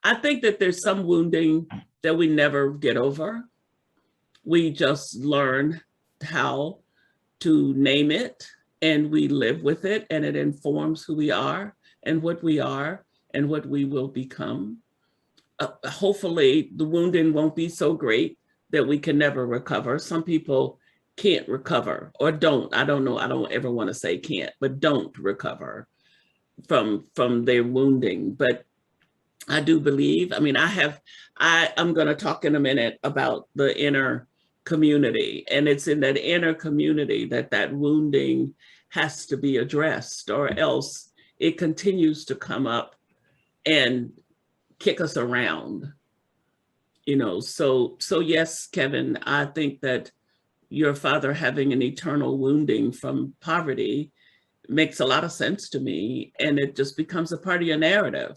I think that there's some wounding that we never get over. We just learn how to name it, and we live with it, and it informs who we are and what we are and what we will become. Hopefully the wounding won't be so great that we can never recover. Some people can't recover or don't. I don't know. I don't ever want to say can't, but don't recover from their wounding. But I do believe, I mean, I'm going to talk in a minute about the inner community, and it's in that inner community that that wounding has to be addressed, or else it continues to come up and kick us around, you know. So yes, Kevin, I think that your father having an eternal wounding from poverty makes a lot of sense to me, and it just becomes a part of your narrative.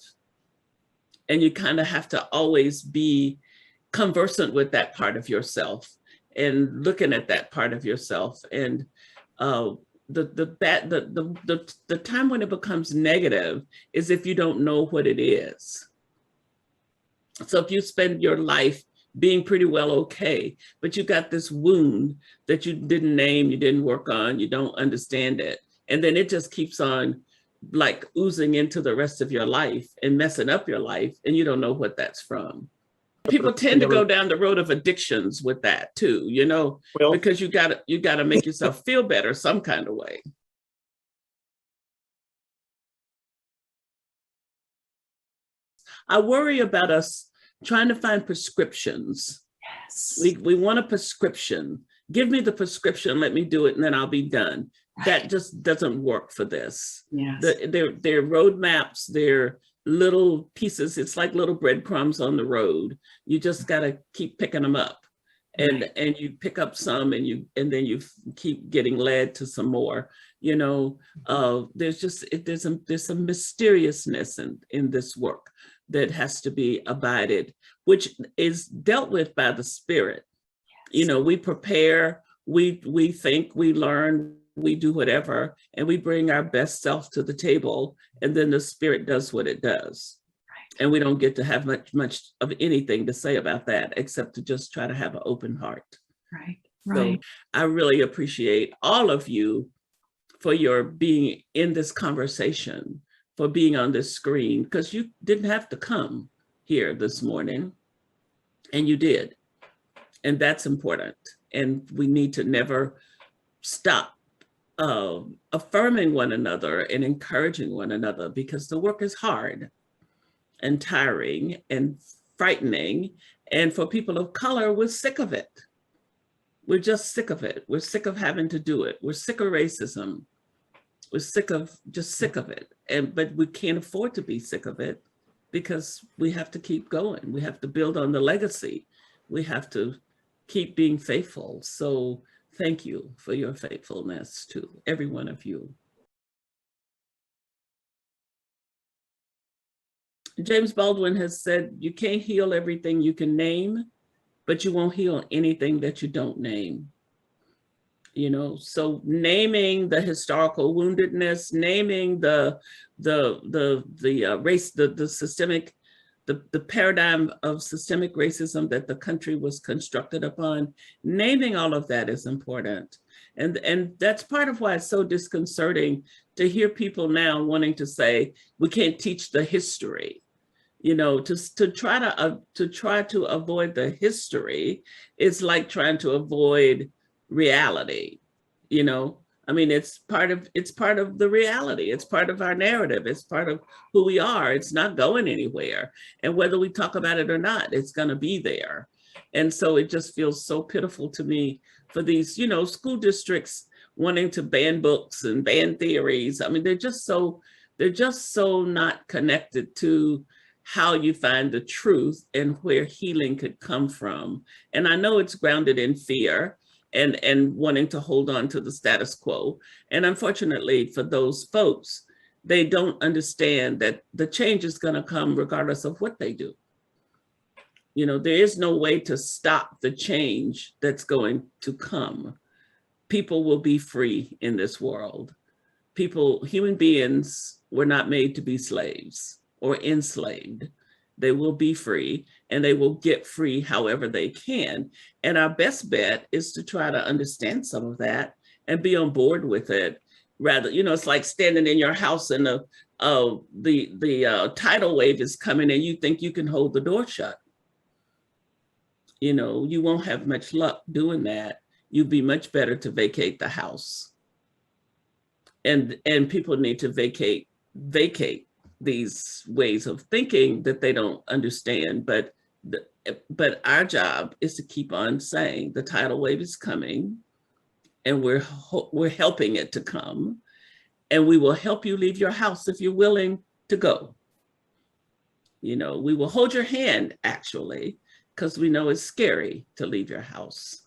And you kind of have to always be conversant with that part of yourself and looking at that part of yourself. And the time when it becomes negative is if you don't know what it is. So if you spend your life being pretty well okay, but you got this wound that you didn't name, you didn't work on, you don't understand it, and then it just keeps on like oozing into the rest of your life and messing up your life, and you don't know what that's from. People tend to go down the road of addictions with that too, you know, well, because you gotta make yourself feel better some kind of way. I worry about us trying to find prescriptions. Yes. We want a prescription. Give me the prescription, let me do it, and then I'll be done. Right. That just doesn't work for this. Yes. They're roadmaps, they're little pieces. It's like little breadcrumbs on the road. You just gotta keep picking them up. And right. And you pick up some, and then you keep getting led to some more. You know, there's some mysteriousness in this work that has to be abided, which is dealt with by the Spirit. Yes. You know, we prepare, we think, we learn, we do whatever, and we bring our best self to the table, and then the Spirit does what it does. Right. And we don't get to have much of anything to say about that, except to just try to have an open heart. Right, right. So I really appreciate all of you for your being in this conversation, for being on this screen, because you didn't have to come here this morning, and you did. And that's important. And we need to never stop affirming one another and encouraging one another, because the work is hard and tiring and frightening. And for people of color, we're sick of it. We're just sick of it. We're sick of having to do it. We're sick of racism. We're sick of it. But we can't afford to be sick of it, because we have to keep going. We have to build on the legacy. We have to keep being faithful. So thank you for your faithfulness to every one of you. James Baldwin has said, you can't heal everything you can name, but you won't heal anything that you don't name. You know, so naming the historical woundedness, naming the race, the systemic, the paradigm of systemic racism that the country was constructed upon, naming all of that is important. And that's part of why it's so disconcerting to hear people now wanting to say, we can't teach the history. You know, to try to avoid the history is like trying to avoid reality. You know, I mean, it's part of the reality. It's part of our narrative. It's part of who we are. It's not going anywhere. And whether we talk about it or not, it's going to be there. And so it just feels so pitiful to me for these, you know, school districts wanting to ban books and ban theories. I mean, they're just so not connected to how you find the truth and where healing could come from. And I know it's grounded in fear and wanting to hold on to the status quo. And unfortunately for those folks, they don't understand that the change is going to come regardless of what they do. You know, there is no way to stop the change that's going to come. People will be free in this world. Human beings were not made to be slaves or enslaved. they will be free, and they will get free however they can. And our best bet is to try to understand some of that and be on board with it. Rather, it's like standing in your house and the tidal wave is coming and you think you can hold the door shut. You won't have much luck doing that. You'd be much better to vacate the house. And people need to vacate these ways of thinking that they don't understand. But our job is to keep on saying the tidal wave is coming, and we're helping it to come, and we will help you leave your house if you're willing to go. We will hold your hand, actually, because we know it's scary to leave your house.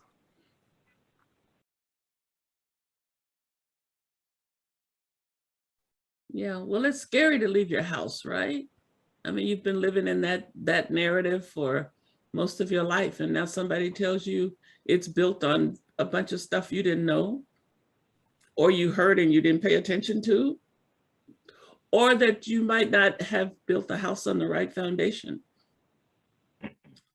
Yeah, well, it's scary to leave your house, right? I mean, you've been living in that narrative for most of your life, and now somebody tells you it's built on a bunch of stuff you didn't know, or you heard and you didn't pay attention to, or that you might not have built the house on the right foundation.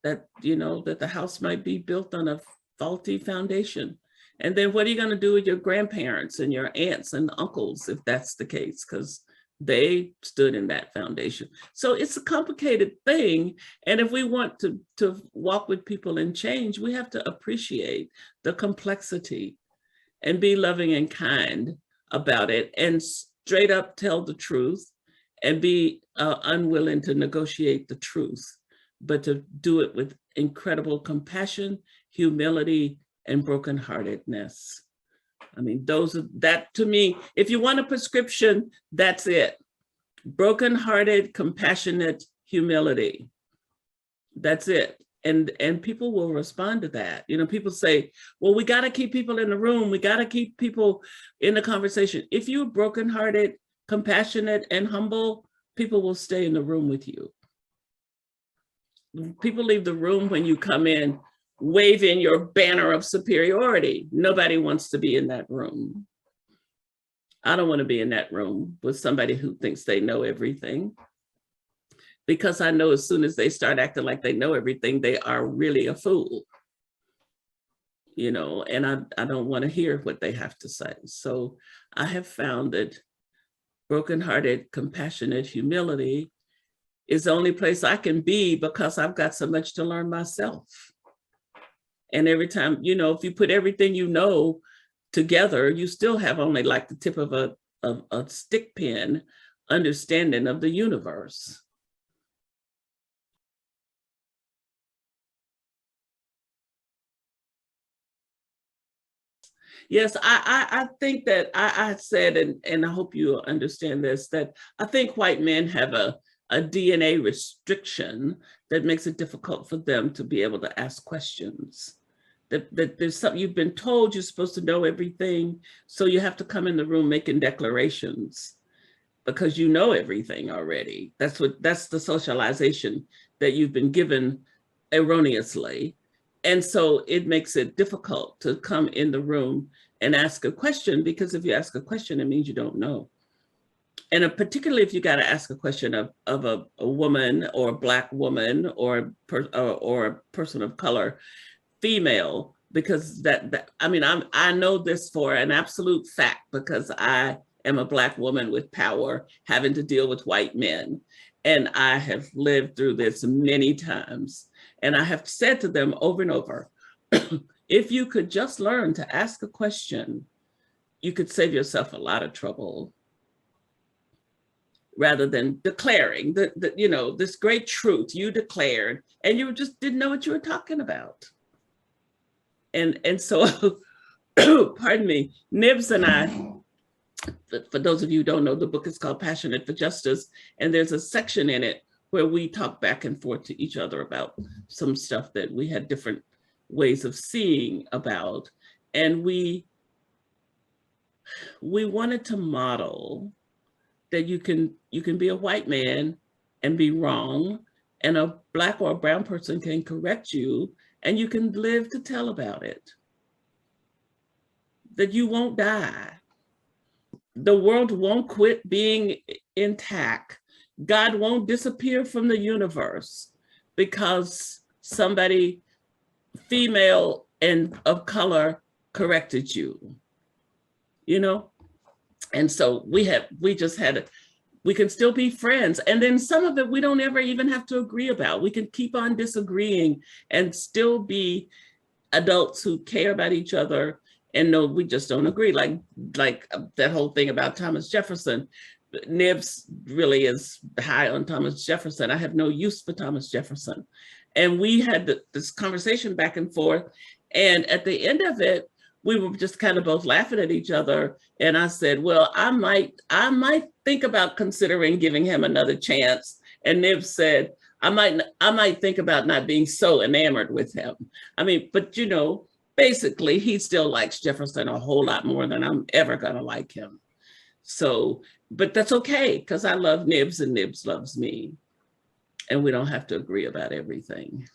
That the house might be built on a faulty foundation. And then what are you going to do with your grandparents and your aunts and uncles if that's the case? Because they stood in that foundation. So it's a complicated thing. And if we want to walk with people and change, we have to appreciate the complexity and be loving and kind about it, and straight up tell the truth, and be unwilling to negotiate the truth, but to do it with incredible compassion, humility, and brokenheartedness. I mean, that to me, if you want a prescription, that's it. Brokenhearted, compassionate humility. That's it. And people will respond to that. People say, well, we got to keep people in the room. We got to keep people in the conversation. If you're brokenhearted, compassionate, and humble, people will stay in the room with you. People leave the room when you come in waving your banner of superiority. Nobody wants to be in that room. I don't want to be in that room with somebody who thinks they know everything, because I know as soon as they start acting like they know everything, they are really a fool. And I don't want to hear what they have to say. So I have found that brokenhearted, compassionate humility is the only place I can be, because I've got so much to learn myself. And every time, if you put everything together, you still have only like the tip of a stick pin understanding of the universe. Yes, I think that I said, and I hope you understand this, that I think white men have a DNA restriction that makes it difficult for them to be able to ask questions. That there's something you've been told you're supposed to know everything, so you have to come in the room making declarations because you know everything already. That's the socialization that you've been given erroneously. And so it makes it difficult to come in the room and ask a question, because if you ask a question, it means you don't know. And particularly if you got to ask a question of a woman, or a Black woman, or a person of color, female, because I know this for an absolute fact, because I am a Black woman with power having to deal with white men. And I have lived through this many times. And I have said to them over and over, if you could just learn to ask a question, you could save yourself a lot of trouble, rather than declaring this great truth you declared, and you just didn't know what you were talking about. And so, pardon me, Nibs and I, for those of you who don't know, the book is called Passionate for Justice, and there's a section in it where we talk back and forth to each other about some stuff that we had different ways of seeing about. And we wanted to model that you can be a white man and be wrong, and a Black or a brown person can correct you, and you can live to tell about it. That you won't die. The world won't quit being intact. God won't disappear from the universe because somebody female and of color corrected you, you know? And so we just had, we can still be friends. And then some of it we don't ever even have to agree about. We can keep on disagreeing and still be adults who care about each other and know we just don't agree. Like that whole thing about Thomas Jefferson. Nibs really is high on Thomas Jefferson. I have no use for Thomas Jefferson. And we had this conversation back and forth. And at the end of it, we were just kind of both laughing at each other. And I said, well, I might think about considering giving him another chance. And Nibs said, I might think about not being so enamored with him. I mean, but you know, basically he still likes Jefferson a whole lot more than I'm ever gonna like him. So, but that's okay, because I love Nibs and Nibs loves me. And we don't have to agree about everything.